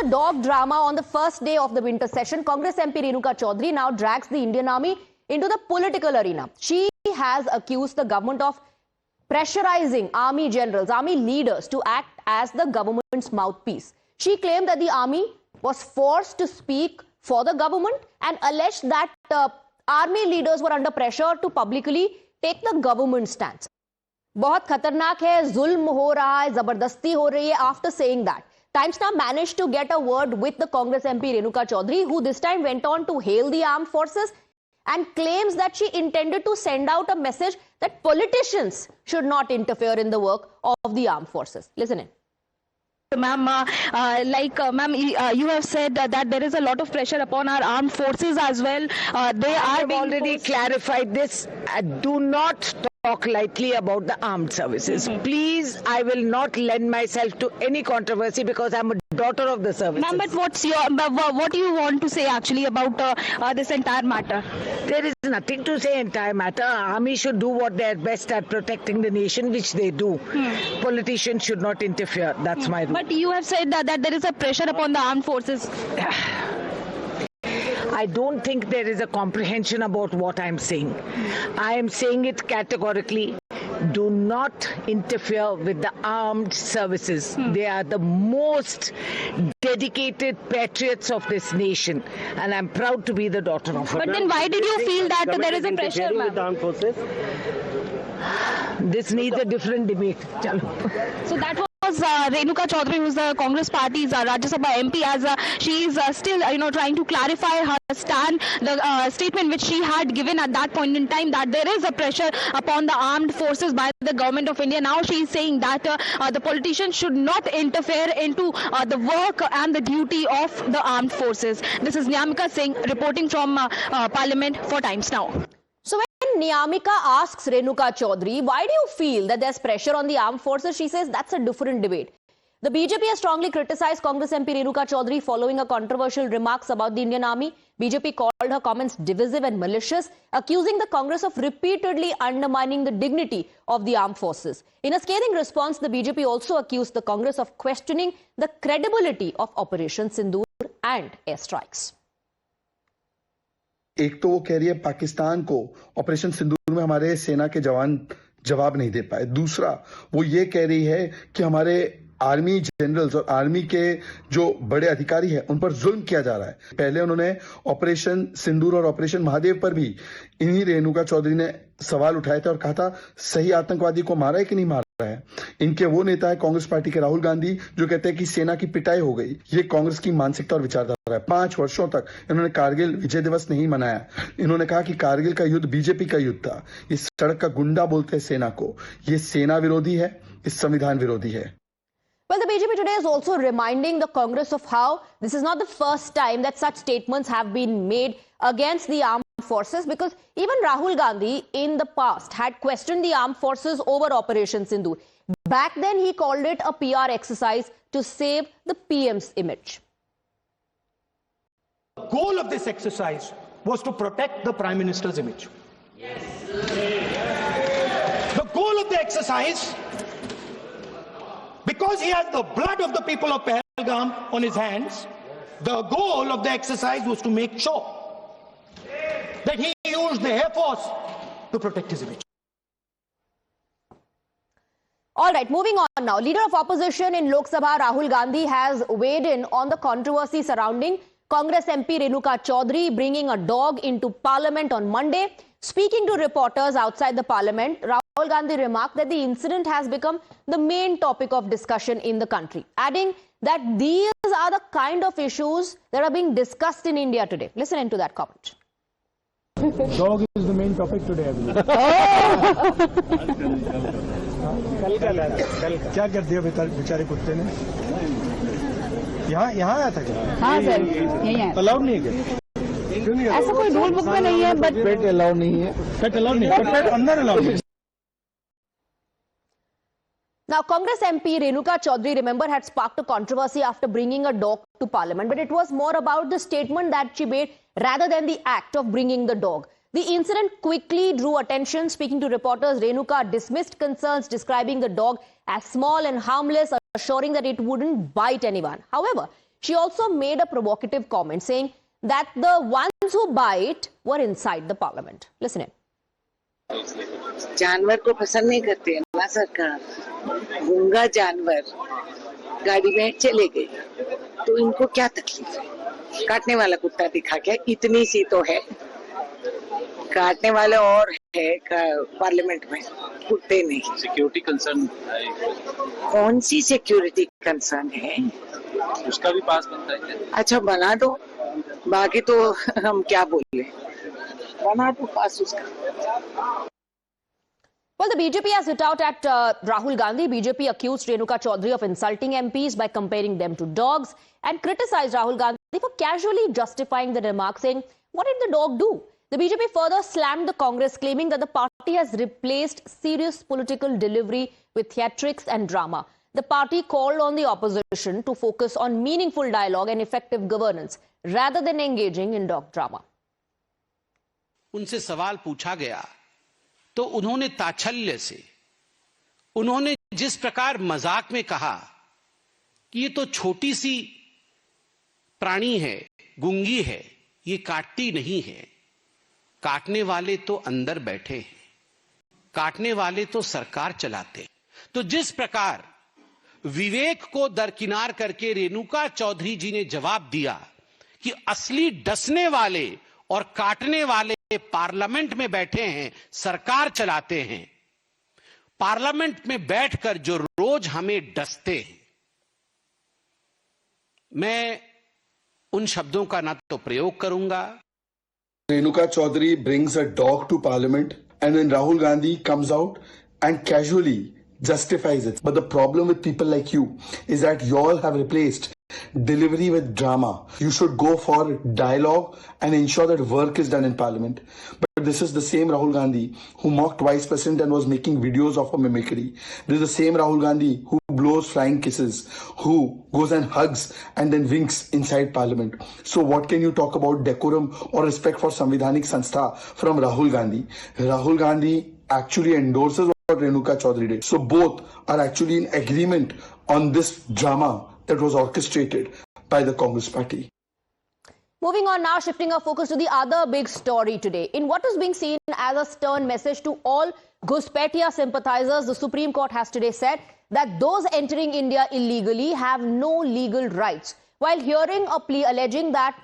the dog drama on the first day of the winter session, Congress MP Renuka Chaudhary now drags the Indian Army into the political arena. She has accused the government of pressurizing army generals, army leaders to act as the government's mouthpiece. She claimed that the army was forced to speak for the government and alleged that army leaders were under pressure to publicly take the government stance. बहुत खतरनाक है, जुल्म हो रहा है, जबरदस्ती हो रही है. After saying that, Times Now managed to get a word with the Congress MP Renuka Chaudhary, who this time went on to hail the armed forces and claims that she intended to send out a message that politicians should not interfere in the work of the armed forces. Listen in. Ma'am, ma'am, you have said that there is a lot of pressure upon our armed forces as well. They are being already clarified this. Do not talk lightly about the armed services. Please, I will not lend myself to any controversy because I'm a daughter of the services. Ma'am, but what do you want to say actually about this entire matter? There is nothing to say entire matter. Army should do what they're best at protecting the nation, which they do. Politicians should not interfere. That's my rule. But you have said that there is a pressure upon the armed forces. I don't think there is a comprehension about what I'm saying. I am saying it categorically. Do not interfere with the armed services. They are the most dedicated patriots of this nation, and I'm proud to be the daughter of it. But then why did you feel that there is a pressure, ma'am? Armed forces? This needs a different debate. So that was Renuka Chaudhary, who is the Congress Party's Rajya Sabha MP, as she is still, trying to clarify her stand, the statement which she had given at that point in time, that there is a pressure upon the armed forces by the government of India. Now she is saying that the politicians should not interfere into the work and the duty of the armed forces. This is Nyamika Singh reporting from Parliament for Times Now. So when Nyamika asks Renuka Chaudhary, why do you feel that there's pressure on the armed forces? She says that's a different debate. The BJP has strongly criticized Congress MP Renuka Chaudhary following a controversial remarks about the Indian Army. BJP called her comments divisive and malicious, accusing the Congress of repeatedly undermining the dignity of the armed forces. In a scathing response, the BJP also accused the Congress of questioning the credibility of Operation Sindoor and airstrikes. एक तो वो कह रही है पाकिस्तान को operation सिंदूर में हमारे सेना के जवान जवाब नहीं दे पाए. दूसरा वो ये कह रही है कि हमारे आर्मी जनरल्स और आर्मी के जो बड़े अधिकारी हैं उन पर जुल्म किया जा रहा है. पहले उन्होंने ऑपरेशन सिंदूर और ऑपरेशन महादेव पर भी इन्हीं रेणुका चौधरी ने सवाल उठाए थे और कहा था सही आतंकवादी को मारा है कि नहीं मारा है. इनके वो नेता है कांग्रेस पार्टी के राहुल गांधी, जो कहते हैं कि सेना की पिटाई हो गई. ये कांग्रेस की मानसिकता और विचारधारा है. 5 वर्षों तक इन्होंने कारगिल विजय दिवस नहीं मनाया. इन्होंने कहा कि कारगिल का युद्ध बीजेपी का युद्ध था. ये सड़क का गुंडा बोलते हैं सेना को. ये सेना विरोधी है, ये संविधान विरोधी है. Well, the BJP today is also reminding the Congress of how this is not the first time that such statements have been made against the armed forces, because even Rahul Gandhi in the past had questioned the armed forces over Operation Sindoor. Back then, he called it a PR exercise to save the PM's image. The goal of this exercise was to protect the Prime Minister's image. Yes. The goal of the exercise, because he has the blood of the people of Pahalgam on his hands, the goal of the exercise was to make sure that he used the Air Force to protect his image. All right, moving on now. Leader of opposition in Lok Sabha, Rahul Gandhi, has weighed in on the controversy surrounding Congress MP Renuka Chaudhary bringing a dog into Parliament on Monday. Speaking to reporters outside the Parliament, Rahul Gandhi remarked that the incident has become the main topic of discussion in the country, adding that these are the kind of issues that are being discussed in India today. Listen into that comment. Dog is the main topic today, I believe. क्या कर दिया बेचारे कुत्ते ने? यहाँ आया था क्या? हाँ सर, यही है. अलाउड नहीं है क्या? क्यों नहीं? ऐसा कोई रूल बुक में नहीं है, बट पेट अलाउड नहीं है. पेट अलाउड नहीं है. पेट अंदर अलाउड नहीं है. Now, Congress MP Renuka Chaudhary, remember, had sparked a controversy after bringing a dog to Parliament, but it was more about the statement that she made rather than the act of bringing the dog. The incident quickly drew attention. Speaking to reporters, Renuka dismissed concerns, describing the dog as small and harmless, assuring that it wouldn't bite anyone. However, She also made a provocative comment saying that the ones who bite were inside the parliament. Listen in. जानवर को पसंद नहीं करते हैं ना सरकार. गूंगा जानवर गाड़ी में चले गए तो इनको क्या तकलीफ है? काटने वाला कुत्ता दिखा क्या? इतनी सी तो है. काटने वाले और है पार्लियामेंट में, कुत्ते नहीं. सिक्योरिटी कंसर्न कौन सी सिक्योरिटी कंसर्न है? उसका भी पास बनता है क्या? अच्छा बना दो, बाकी तो हम क्या बोले. बना दो पास उसका. Well, the BJP has hit out at Rahul Gandhi. BJP accused Renuka Chaudhary of insulting MPs by comparing them to dogs and criticized Rahul Gandhi for casually justifying the remark, saying, "What did the dog do?" The BJP further slammed the Congress, claiming that the party has replaced serious political delivery with theatrics and drama. The party called on the opposition to focus on meaningful dialogue and effective governance rather than engaging in dog drama. उनसे सवाल पूछा गया तो उन्होंने ताच्छल्य से, उन्होंने जिस प्रकार मजाक में कहा कि ये तो छोटी सी प्राणी है, गूंगी है, ये काटती नहीं है. काटने वाले तो अंदर बैठे हैं, काटने वाले तो सरकार चलाते हैं. तो जिस प्रकार विवेक को दरकिनार करके रेणुका चौधरी जी ने जवाब दिया कि असली डसने वाले और काटने वाले पार्लियामेंट में बैठे हैं, सरकार चलाते हैं, पार्लियामेंट में बैठकर जो रोज हमें डसते हैं, मैं उन शब्दों का ना तो प्रयोग करूंगा. Renuka Chaudhary brings a dog to parliament and then Rahul Gandhi comes out and casually justifies it. But the problem with people like you is that you all have replaced delivery with drama. You should go for dialogue and ensure that work is done in parliament. But this is the same Rahul Gandhi who mocked vice president and was making videos of a mimicry. This is the same Rahul Gandhi who blows flying kisses, who goes and hugs and then winks inside parliament. So what can you talk about decorum or respect for Samvidhanik Sanstha from Rahul Gandhi? Rahul Gandhi actually endorses what Renuka Chaudhary did. So both are actually in agreement on this drama that was orchestrated by the Congress party. Moving on now, shifting our focus to the other big story today. In what is being seen as a stern message to all Ghuspetia sympathizers, the Supreme Court has today said that those entering India illegally have no legal rights. While hearing a plea alleging that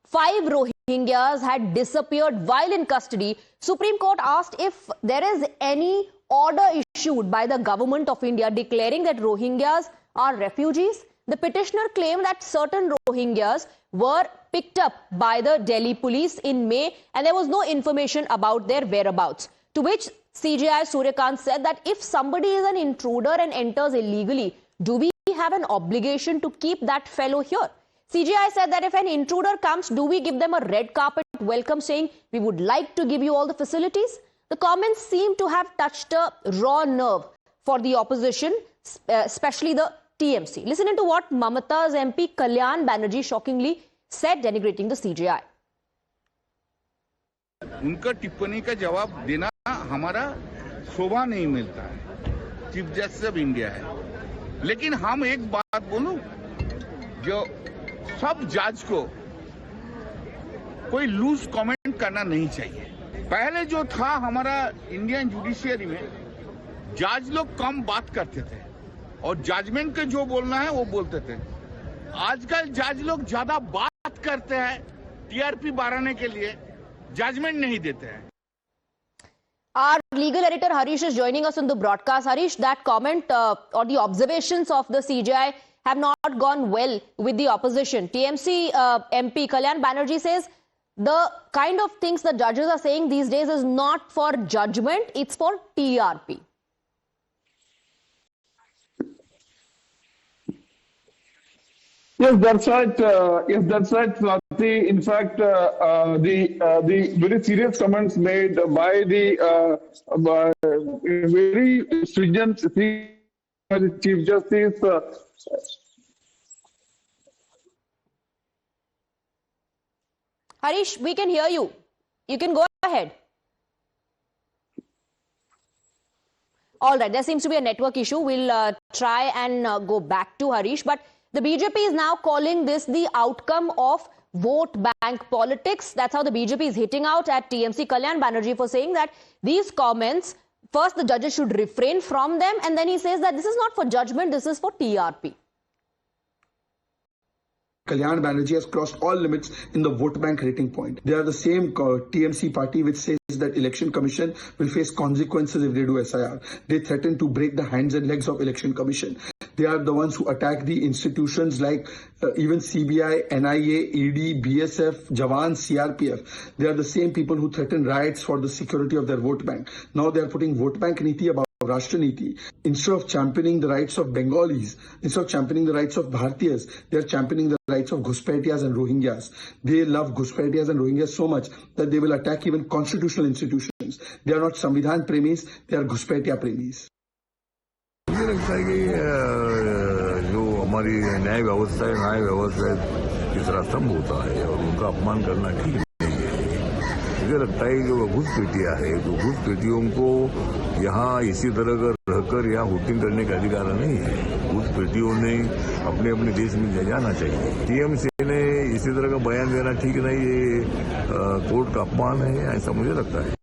5 Rohingyas had disappeared while in custody, Supreme Court asked if there is any order issued by the government of India declaring that Rohingyas are refugees. The petitioner claimed that certain Rohingyas were picked up by the Delhi police in May and there was no information about their whereabouts. To which CJI Suryakant said that if somebody is an intruder and enters illegally, do we have an obligation to keep that fellow here? CJI said that if an intruder comes, do we give them a red carpet welcome saying we would like to give you all the facilities? The comments seem to have touched a raw nerve for the opposition, especially the TMC. Listen to what Mamata's MP Kalyan Banerjee shockingly said, denigrating the CJI. उनका टिप्पणी का जवाब देना हमारा शोभा नहीं मिलता है. Chief justice of India है, लेकिन हम एक बात बोलूं, जो सब जज को कोई लूज कमेंट करना नहीं चाहिए. पहले जो था हमारा इंडियन जुडिशियरी में, जज लोग कम बात करते थे और जजमेंट के जो बोलना है वो बोलते थे. आजकल जज लोग ज्यादा बात करते हैं टीआरपी बढ़ाने के लिए, जजमेंट नहीं देते हैं. Our legal editor Harish is joining us on the broadcast. Harish, that comment or the observations of the CJI have not gone well with the opposition. TMC MP Kalyan Banerjee says the kind of things the judges are saying these days is not for judgment, it's for TRP. Yes, that's right. Yes, that's right, Swati. In fact, the very serious comments made by the very stringent Chief Justice. Harish, we can hear you. You can go ahead. All right, there seems to be a network issue. We'll try and go back to Harish. But The BJP is now calling this the outcome of vote bank politics. That's how the BJP is hitting out at TMC Kalyan Banerjee for saying that these comments, first the judges should refrain from them, and then he says that this is not for judgment, this is for TRP. Kalyan Banerjee has crossed all limits in the vote bank rating point. They are the same TMC party which says that Election Commission will face consequences if they do SIR. They threaten to break the hands and legs of Election Commission. They are the ones who attack the institutions like even CBI, NIA, ED, BSF, Jawan, CRPF. They are the same people who threaten riots for the security of their vote bank. Now they are putting vote bank niti above Rashtra Niti. Instead of championing the rights of Bengalis, instead of championing the rights of Bhartiyas, they are championing the rights of Ghuspetias and Rohingyas. They love Ghuspetias and Rohingyas so much that they will attack even constitutional institutions. They are not Samvidhan Premis, they are Ghuspetia Premis. मुझे लगता है कि जो हमारी न्याय व्यवस्था है तीसरा स्तंभ होता है और उनका अपमान करना ठीक नहीं है। मुझे लगता है कि जो घुसपैठियां है तो घुसपैठियों को यहाँ इसी तरह का रहकर यहाँ वोटिंग करने का अधिकार नहीं है। घुसपैठियों ने अपने अपने देश में जाना चाहिए। टीएमसी ने इसी तरह का बयान देना ठीक नहीं, ये कोर्ट का अपमान है, ऐसा मुझे लगता है।